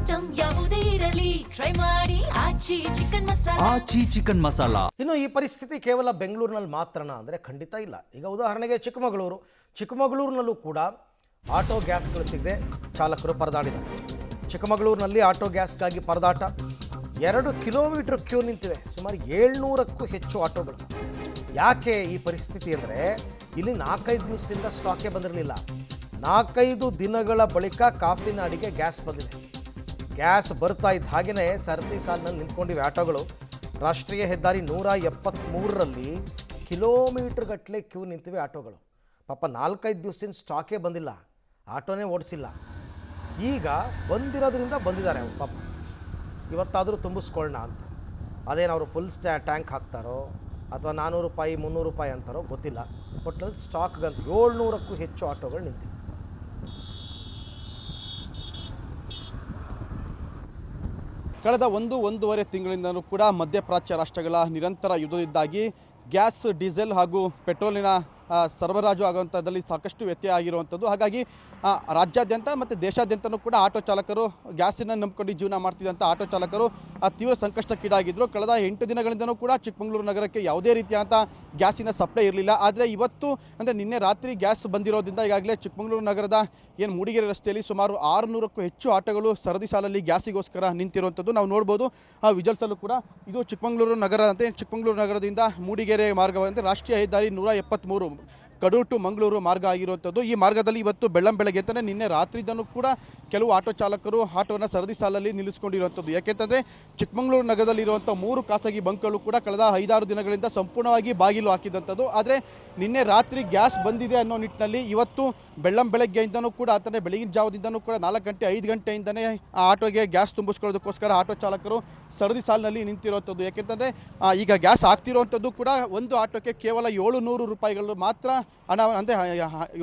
Item ಯಾವುದೇ ಇರಲಿ try ಮಾಡಿ ಆಚಿ ಚಿಕನ್ ಮಸಾಲಾ. ಇನ್ನು ಈ ಪರಿಸ್ಥಿತಿ ಕೇವಲ ಬೆಂಗಳೂರಿನಲ್ಲಿ ಮಾತ್ರನಾ ಅಂದರೆ ಖಂಡಿತ ಇಲ್ಲ. ಈಗ ಉದಾಹರಣೆಗೆ ಚಿಕ್ಕಮಗಳೂರಿನಲ್ಲೂ ಕೂಡ ಆಟೋ ಗ್ಯಾಸ್ಗಳು ಸಿಗದೆ ಚಾಲಕರು ಪರದಾಡಿದ್ದಾರೆ. ಚಿಕ್ಕಮಗಳೂರಿನಲ್ಲಿ ಆಟೋ ಗ್ಯಾಸ್ಗಾಗಿ ಪರದಾಟ. 2 ಕಿಲೋಮೀಟರ್ ಕ್ಯೂ ನಿಂತಿವೆ. ಸುಮಾರು 700ಕ್ಕೂ ಹೆಚ್ಚು ಆಟೋಗಳು. ಯಾಕೆ ಈ ಪರಿಸ್ಥಿತಿ ಅಂದರೆ ಇಲ್ಲಿ 4-5 ದಿವಸದಿಂದ ಸ್ಟಾಕೇ ಬಂದಿರಲಿಲ್ಲ. 4-5 ದಿನಗಳ ಬಳಿಕ ಕಾಫಿನಾಡಿಗೆ ಗ್ಯಾಸ್ ಬಂದಿದೆ. ಗ್ಯಾಸ್ ಬರ್ತಾ ಇದ್ದ ಹಾಗೆಯೇ ಸರತಿ ಸಾಲಿನಲ್ಲಿ ನಿಂತ್ಕೊಂಡಿವೆ ಆಟೋಗಳು. ರಾಷ್ಟ್ರೀಯ ಹೆದ್ದಾರಿ 173ರಲ್ಲಿ ಕಿಲೋಮೀಟರ್ ಗಟ್ಟಲೆ ಕ್ಯೂ ನಿಂತಿವೆ ಆಟೋಗಳು. ಪಾಪ 4-5 ದಿವಸದಿಂದ ಸ್ಟಾಕೇ ಬಂದಿಲ್ಲ, ಆಟೋನೇ ಓಡಿಸಿಲ್ಲ. ಈಗ ಬಂದಿರೋದ್ರಿಂದ ಬಂದಿದ್ದಾರೆ ಅವ್ರು ಪಾಪ. ಇವತ್ತಾದರೂ ತುಂಬಿಸ್ಕೊಳ್ಳೋಣ ಅಂತ. ಅದೇನು ಅವರು ಫುಲ್ ಟ್ಯಾಂಕ್ ಹಾಕ್ತಾರೋ ಅಥವಾ 400 ರೂಪಾಯಿ 300 ರೂಪಾಯಿ ಅಂತಾರೋ ಗೊತ್ತಿಲ್ಲ. ಒಟ್ಟಿನಲ್ಲಿ ಸ್ಟಾಕ್ಗಂತ 700ಕ್ಕೂ ಹೆಚ್ಚು ಆಟೋಗಳು ನಿಂತಿವೆ. ಕಳೆದ ಒಂದೂವರೆ ತಿಂಗಳಿಂದಲೂ ಕೂಡ ಮಧ್ಯಪ್ರಾಚ್ಯ ರಾಷ್ಟ್ರಗಳ ನಿರಂತರ ಯುದ್ಧದಿಂದಾಗಿ ಗ್ಯಾಸ್, ಡೀಸೆಲ್ ಹಾಗೂ ಪೆಟ್ರೋಲಿನ ಸರಬರಾಜು ಆಗುವಂಥದ್ದಲ್ಲಿ ಸಾಕಷ್ಟು ವ್ಯತ್ಯಯ ಆಗಿರುವಂಥದ್ದು. ಹಾಗಾಗಿ ರಾಜ್ಯಾದ್ಯಂತ ಮತ್ತು ದೇಶಾದ್ಯಂತನೂ ಕೂಡ ಆಟೋ ಚಾಲಕರು ಗ್ಯಾಸನ್ನು ನಂಬಿಕೊಂಡು ಜೀವನ ಮಾಡ್ತಿದ್ದಂಥ ಆಟೋ ಚಾಲಕರು ತೀವ್ರ ಸಂಕಷ್ಟಕ್ಕೀಡಾಗಿದ್ದರು. ಕಳೆದ 8 ದಿನಗಳಿಂದನೂ ಕೂಡ ಚಿಕ್ಕಮಗಳೂರು ನಗರಕ್ಕೆ ಯಾವುದೇ ರೀತಿಯಾದಂಥ ಗ್ಯಾಸಿನ ಸಪ್ಲೈ ಇರಲಿಲ್ಲ. ಆದರೆ ಇವತ್ತು ಅಂದರೆ ನಿನ್ನೆ ರಾತ್ರಿ ಗ್ಯಾಸ್ ಬಂದಿರೋದ್ರಿಂದ ಈಗಾಗಲೇ ಚಿಕ್ಕಮಗಳೂರು ನಗರದ ಏನು ಮೂಡಿಗೆರೆ ರಸ್ತೆಯಲ್ಲಿ ಸುಮಾರು 600ಕ್ಕೂ ಹೆಚ್ಚು ಆಟೋಗಳು ಸರದಿ ಸಾಲಲ್ಲಿ ಗ್ಯಾಸಿಗೋಸ್ಕರ ನಿಂತಿರುವಂಥದ್ದು ನಾವು ನೋಡ್ಬೋದು. ವಿಜುವಲ್ಸಲ್ಲೂ ಕೂಡ ಇದು ಚಿಕ್ಕಮಗಳೂರು ನಗರ ಅಂತೆ. ಚಿಕ್ಕಮಗಳೂರು ನಗರದಿಂದ ಮೂಡಿಗೆರೆ ಮಾರ್ಗವಂತೆ ರಾಷ್ಟ್ರೀಯ ಹೆದ್ದಾರಿ 173 ಕಡೂರು ಟು ಮಂಗಳೂರು ಮಾರ್ಗ ಆಗಿರುವಂಥದ್ದು. ಈ ಮಾರ್ಗದಲ್ಲಿ ಇವತ್ತು ಬೆಳ್ಳಂಬೆಳಗ್ಗೆ ಅಂತಲೇ ನಿನ್ನೆ ರಾತ್ರಿಯಿಂದನೂ ಕೂಡ ಕೆಲವು ಆಟೋ ಚಾಲಕರು ಆಟೋವನ್ನು ಸರದಿ ಸಾಲಲ್ಲಿ ನಿಲ್ಲಿಸ್ಕೊಂಡಿರುವಂಥದ್ದು. ಯಾಕೆಂತಂದರೆ ಚಿಕ್ಕಮಗಳೂರು ನಗರದಲ್ಲಿರುವಂಥ 3 ಖಾಸಗಿ ಬಂಕ್ಗಳು ಕೂಡ ಕಳೆದ 5-6 ದಿನಗಳಿಂದ ಸಂಪೂರ್ಣವಾಗಿ ಬಾಗಿಲು ಹಾಕಿದಂಥದ್ದು. ಆದರೆ ನಿನ್ನೆ ರಾತ್ರಿ ಗ್ಯಾಸ್ ಬಂದಿದೆ ಅನ್ನೋ ನಿಟ್ಟಿನಲ್ಲಿ ಇವತ್ತು ಬೆಳ್ಳಂಬೆಳಗ್ಗೆಯಿಂದನೂ ಕೂಡ ಅಂದರೆ ಬೆಳಗಿನ ಜಾವದಿಂದನೂ ಕೂಡ 4 ಗಂಟೆ 5 ಗಂಟೆಯಿಂದನೇ ಆ ಆಟೋಗೆ ಗ್ಯಾಸ್ ತುಂಬಿಸ್ಕೊಳ್ಳೋದಕ್ಕೋಸ್ಕರ ಆಟೋ ಚಾಲಕರು ಸರದಿ ಸಾಲಿನಲ್ಲಿ ನಿಂತಿರುವಂಥದ್ದು. ಯಾಕೆಂತಂದರೆ ಈಗ ಗ್ಯಾಸ್ ಆಗ್ತಿರುವಂಥದ್ದು ಕೂಡ ಒಂದು ಆಟೋಕ್ಕೆ ಕೇವಲ 700 ರೂಪಾಯಿಗಳು ಮಾತ್ರ ಹಣ, ಅಂದರೆ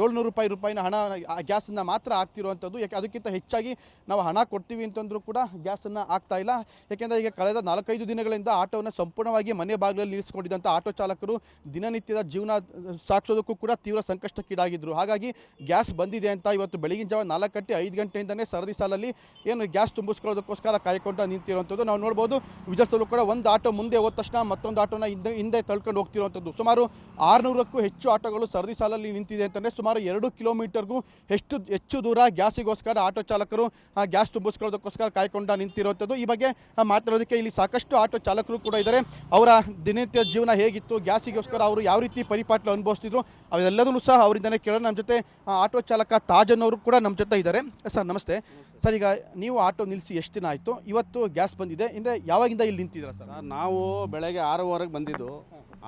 700 ರೂಪಾಯಿನ ಹಣ ಗ್ಯಾಸನ್ನು ಮಾತ್ರ ಆಗ್ತಿರುವಂಥದ್ದು. ಯಾಕೆ ಅದಕ್ಕಿಂತ ಹೆಚ್ಚಾಗಿ ನಾವು ಹಣ ಕೊಡ್ತೀವಿ ಅಂತಂದರೂ ಕೂಡ ಗ್ಯಾಸನ್ನು ಆಗ್ತಾ ಇಲ್ಲ. ಯಾಕೆಂದರೆ ಈಗ ಕಳೆದ 4-5 ದಿನಗಳಿಂದ ಆಟೋವನ್ನು ಸಂಪೂರ್ಣವಾಗಿ ಮನೆ ಬಾಗಿಲಲ್ಲಿ ನಿಲ್ಲಿಸ್ಕೊಂಡಿದ್ದಂಥ ಆಟೋ ಚಾಲಕರು ದಿನನಿತ್ಯದ ಜೀವನ ಸಾಗಿಸೋದಕ್ಕೂ ಕೂಡ ತೀವ್ರ ಸಂಕಷ್ಟಕ್ಕೀಡಾಗಿದ್ದರು. ಹಾಗಾಗಿ ಗ್ಯಾಸ್ ಬಂದಿದೆ ಅಂತ ಇವತ್ತು ಬೆಳಗಿನ ಜಾವ 4 ಗಂಟೆ 5 ಗಂಟೆಯಿಂದನೇ ಸರದಿ ಸಾಲಲ್ಲಿ ಏನು ಗ್ಯಾಸ್ ತುಂಬಿಸ್ಕೊಳ್ಳೋದಕ್ಕೋಸ್ಕರ ಕಾಯ್ಕೊಂಡು ನಿಂತಿರುವಂಥದ್ದು ನಾವು ನೋಡ್ಬೋದು. ವಿಜಯಸಲ್ಲೂ ಕೂಡ ಒಂದು ಆಟೋ ಮುಂದೆ ಹೋದ ತಕ್ಷಣ ಮತ್ತೊಂದು ಆಟೋನ ಹಿಂದೆ ತಳ್ಕೊಂಡು ಹೋಗ್ತಿರುವಂಥದ್ದು. ಸುಮಾರು 600ಕ್ಕೂ ಹೆಚ್ಚು ಆಟೋಗಳು ಸರದಿ ಸಾಲಲ್ಲಿ ನಿಂತಿದೆ ಅಂತಂದರೆ ಸುಮಾರು 2 ಕಿಲೋಮೀಟರ್ಗೂ ಹೆಚ್ಚು ದೂರ ಗ್ಯಾಸಿಗೋಸ್ಕರ ಆಟೋ ಚಾಲಕರು ಗ್ಯಾಸ್ ತುಂಬಿಸ್ಕೊಳ್ಳೋದಕ್ಕೋಸ್ಕರ ಕಾಯ್ಕೊಂಡು ನಿಂತಿರುವಂಥದ್ದು. ಈ ಬಗ್ಗೆ ಮಾತಾಡೋದಕ್ಕೆ ಇಲ್ಲಿ ಸಾಕಷ್ಟು ಆಟೋ ಚಾಲಕರು ಕೂಡ ಇದ್ದಾರೆ. ಅವರ ದಿನನಿತ್ಯ ಜೀವನ ಹೇಗಿತ್ತು, ಗ್ಯಾಸಿಗೋಸ್ಕರ ಅವರು ಯಾವ ರೀತಿ ಪರಿಪಾಟ್ಲು ಅನುಭವಿಸ್ತಿದ್ರು ಅವೆಲ್ಲದನ್ನು ಸಹ ಅವರಿಂದನೇ ಕೇಳೋಣ. ನಮ್ಮ ಜೊತೆ ಆಟೋ ಚಾಲಕ ತಾಜನ್ ಅವರು ಕೂಡ ನಮ್ಮ ಜೊತೆ ಇದ್ದಾರೆ. ಸರ್ ನಮಸ್ತೆ. ಸರ್, ಈಗ ನೀವು ಆಟೋ ನಿಲ್ಲಿಸಿ ಎಷ್ಟು ದಿನ ಆಯಿತು? ಇವತ್ತು ಗ್ಯಾಸ್ ಬಂದಿದೆ ಅಂದರೆ ಯಾವಾಗಿಂದ ಇಲ್ಲಿ ನಿಂತಿದ್ದೀರಾ ಸರ್? ನಾವು ಬೆಳಗ್ಗೆ 6:15ಕ್ಕೆ ಬಂದಿದ್ದು,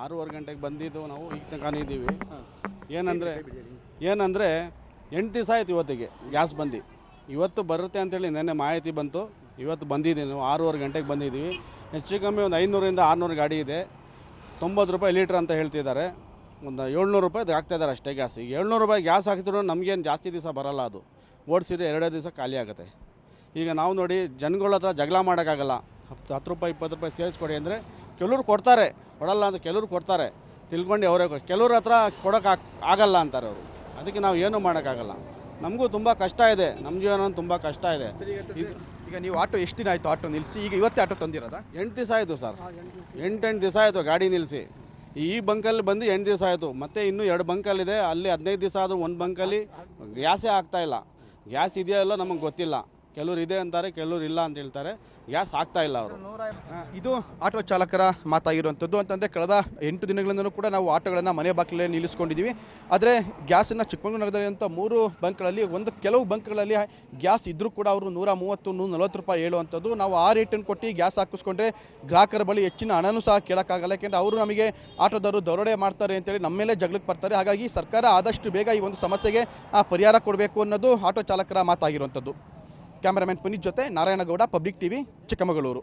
6:15 ಗಂಟೆಗೆ ಬಂದಿದ್ದು ನಾವು ಈಗ ತನಕ ಇದ್ದೀವಿ. ಏನಂದರೆ 8 ದಿವಸ ಆಯ್ತು ಇವತ್ತಿಗೆ ಗ್ಯಾಸ್ ಬಂದು. ಇವತ್ತು ಬರುತ್ತೆ ಅಂತೇಳಿ ನೆನ್ನೆ ಮಾಹಿತಿ ಬಂತು. ಇವತ್ತು ಬಂದಿದ್ದೀವಿ. ನಾವು 6:15 ಗಂಟೆಗೆ ಬಂದಿದ್ದೀವಿ. ಹೆಚ್ಚು ಕಮ್ಮಿ ಒಂದು 500ರಿಂದ 600 ಗಾಡಿ ಇದೆ. 90 ರೂಪಾಯಿ ಲೀಟ್ರ್ ಅಂತ ಹೇಳ್ತಿದ್ದಾರೆ. ಒಂದು 700 ರೂಪಾಯಿ ಆಗ್ತಾಯಿದ್ದಾರೆ ಅಷ್ಟೇ ಗ್ಯಾಸ್. ಈಗ 700 ರೂಪಾಯಿ ಗ್ಯಾಸ್ ಹಾಕಿದ್ರು ನಮಗೇನು ಜಾಸ್ತಿ ದಿವಸ ಬರೋಲ್ಲ. ಅದು ಓಡಿಸಿದ್ರೆ 2 ದಿವಸ ಖಾಲಿ ಆಗುತ್ತೆ. ಈಗ ನಾವು ನೋಡಿ ಜನಗಳ ಹತ್ರ ಜಗಳ ಮಾಡೋಕ್ಕಾಗಲ್ಲ. 10 ರೂಪಾಯಿ 20 ರೂಪಾಯಿ ಸೇರಿಸ್ಕೊಡಿ ಅಂದರೆ ಕೆಲವ್ರು ಕೊಡ್ತಾರೆ, ಕೊಡಲ್ಲ ಅಂತ ಕೆಲವ್ರು ಕೊಡ್ತಾರೆ. ತಿಳ್ಕೊಂಡು ಅವರೇ ಕೆಲವ್ರ ಹತ್ರ ಕೊಡೋಕೆ ಆಗಲ್ಲ ಅಂತಾರೆ ಅವರು. ಅದಕ್ಕೆ ನಾವು ಏನೂ ಮಾಡೋಕ್ಕಾಗಲ್ಲ. ನಮಗೂ ತುಂಬ ಕಷ್ಟ ಇದೆ, ನಮ್ಮ ಜೀವನ ತುಂಬ ಕಷ್ಟ ಇದೆ. ಈಗ ನೀವು ಆಟೋ ಎಷ್ಟು ದಿನ ಆಯಿತು ಆಟೋ ನಿಲ್ಲಿಸಿ? ಈಗ ಇವತ್ತೇ ಆಟೋ ತಂದಿರೋದಾ? 8 ದಿವಸ ಆಯಿತು ಸರ್. 8 ದಿವಸ ಆಯಿತು ಗಾಡಿ ನಿಲ್ಲಿಸಿ. ಈ ಬಂಕಲ್ಲಿ ಬಂದು 8 ದಿವಸ ಆಯಿತು. ಮತ್ತು ಇನ್ನೂ 2 ಬಂಕಲ್ಲಿದೆ, ಅಲ್ಲಿ 15 ದಿವಸ ಆದರೂ ಒಂದು ಬಂಕಲ್ಲಿ ಗ್ಯಾಸೇ ಆಗ್ತಾಯಿಲ್ಲ. ಗ್ಯಾಸ್ ಇದೆಯೋ ಇಲ್ಲೋ ನಮಗೆ ಗೊತ್ತಿಲ್ಲ. ಕೆಲವ್ರು ಇದೆ ಅಂತಾರೆ, ಕೆಲವ್ರು ಇಲ್ಲ ಅಂತ ಹೇಳ್ತಾರೆ. ಗ್ಯಾಸ್ ಆಗ್ತಾ ಇಲ್ಲ ಅವರು. ಇದು ಆಟೋ ಚಾಲಕರ ಮಾತಾಗಿರುವಂಥದ್ದು. ಅಂತಂದರೆ ಕಳೆದ 8 ದಿನಗಳಿಂದಲೂ ಕೂಡ ನಾವು ಆಟೋಗಳನ್ನು ಮನೆ ಬಾಗಿಲೇ ನಿಲ್ಲಿಸ್ಕೊಂಡಿದ್ದೀವಿ. ಆದರೆ ಗ್ಯಾಸನ್ನು ಚಿಕ್ಕಮಗಳೂರು ನಗರದಲ್ಲಿರುವಂಥ 3 ಬಂಕ್ಗಳಲ್ಲಿ ಕೆಲವು ಬಂಕ್ಗಳಲ್ಲಿ ಗ್ಯಾಸ್ ಇದ್ದರೂ ಕೂಡ ಅವರು 130, 140 ರೂಪಾಯಿ ಹೇಳುವಂಥದ್ದು. ನಾವು ಆ ರೇಟನ್ನು ಕೊಟ್ಟು ಗ್ಯಾಸ್ ಹಾಕಿಸ್ಕೊಂಡ್ರೆ ಗ್ರಾಹಕರ ಬಳಿ ಹೆಚ್ಚಿನ ಹಣನೂ ಸಹ ಕೇಳೋಕ್ಕಾಗಲ್ಲ. ಯಾಕೆಂದರೆ ಅವರು ನಮಗೆ ಆಟೋದವರು ದರೋಡೆ ಮಾಡ್ತಾರೆ ಅಂತೇಳಿ ನಮ್ಮ ಮೇಲೆ ಜಗಳಕ್ಕೆ ಬರ್ತಾರೆ. ಹಾಗಾಗಿ ಸರ್ಕಾರ ಆದಷ್ಟು ಬೇಗ ಈ ಒಂದು ಸಮಸ್ಯೆಗೆ ಪರಿಹಾರ ಕೊಡಬೇಕು ಅನ್ನೋದು ಆಟೋ ಚಾಲಕರ ಮಾತಾಗಿರುವಂಥದ್ದು. ಕ್ಯಾಮರಾಮನ್ ಪುನೀತ್ ಜೊತೆ ನಾರಾಯಣಗೌಡ, ಪಬ್ಲಿಕ್ ಟಿವಿ, ಚಿಕ್ಕಮಗಳೂರು.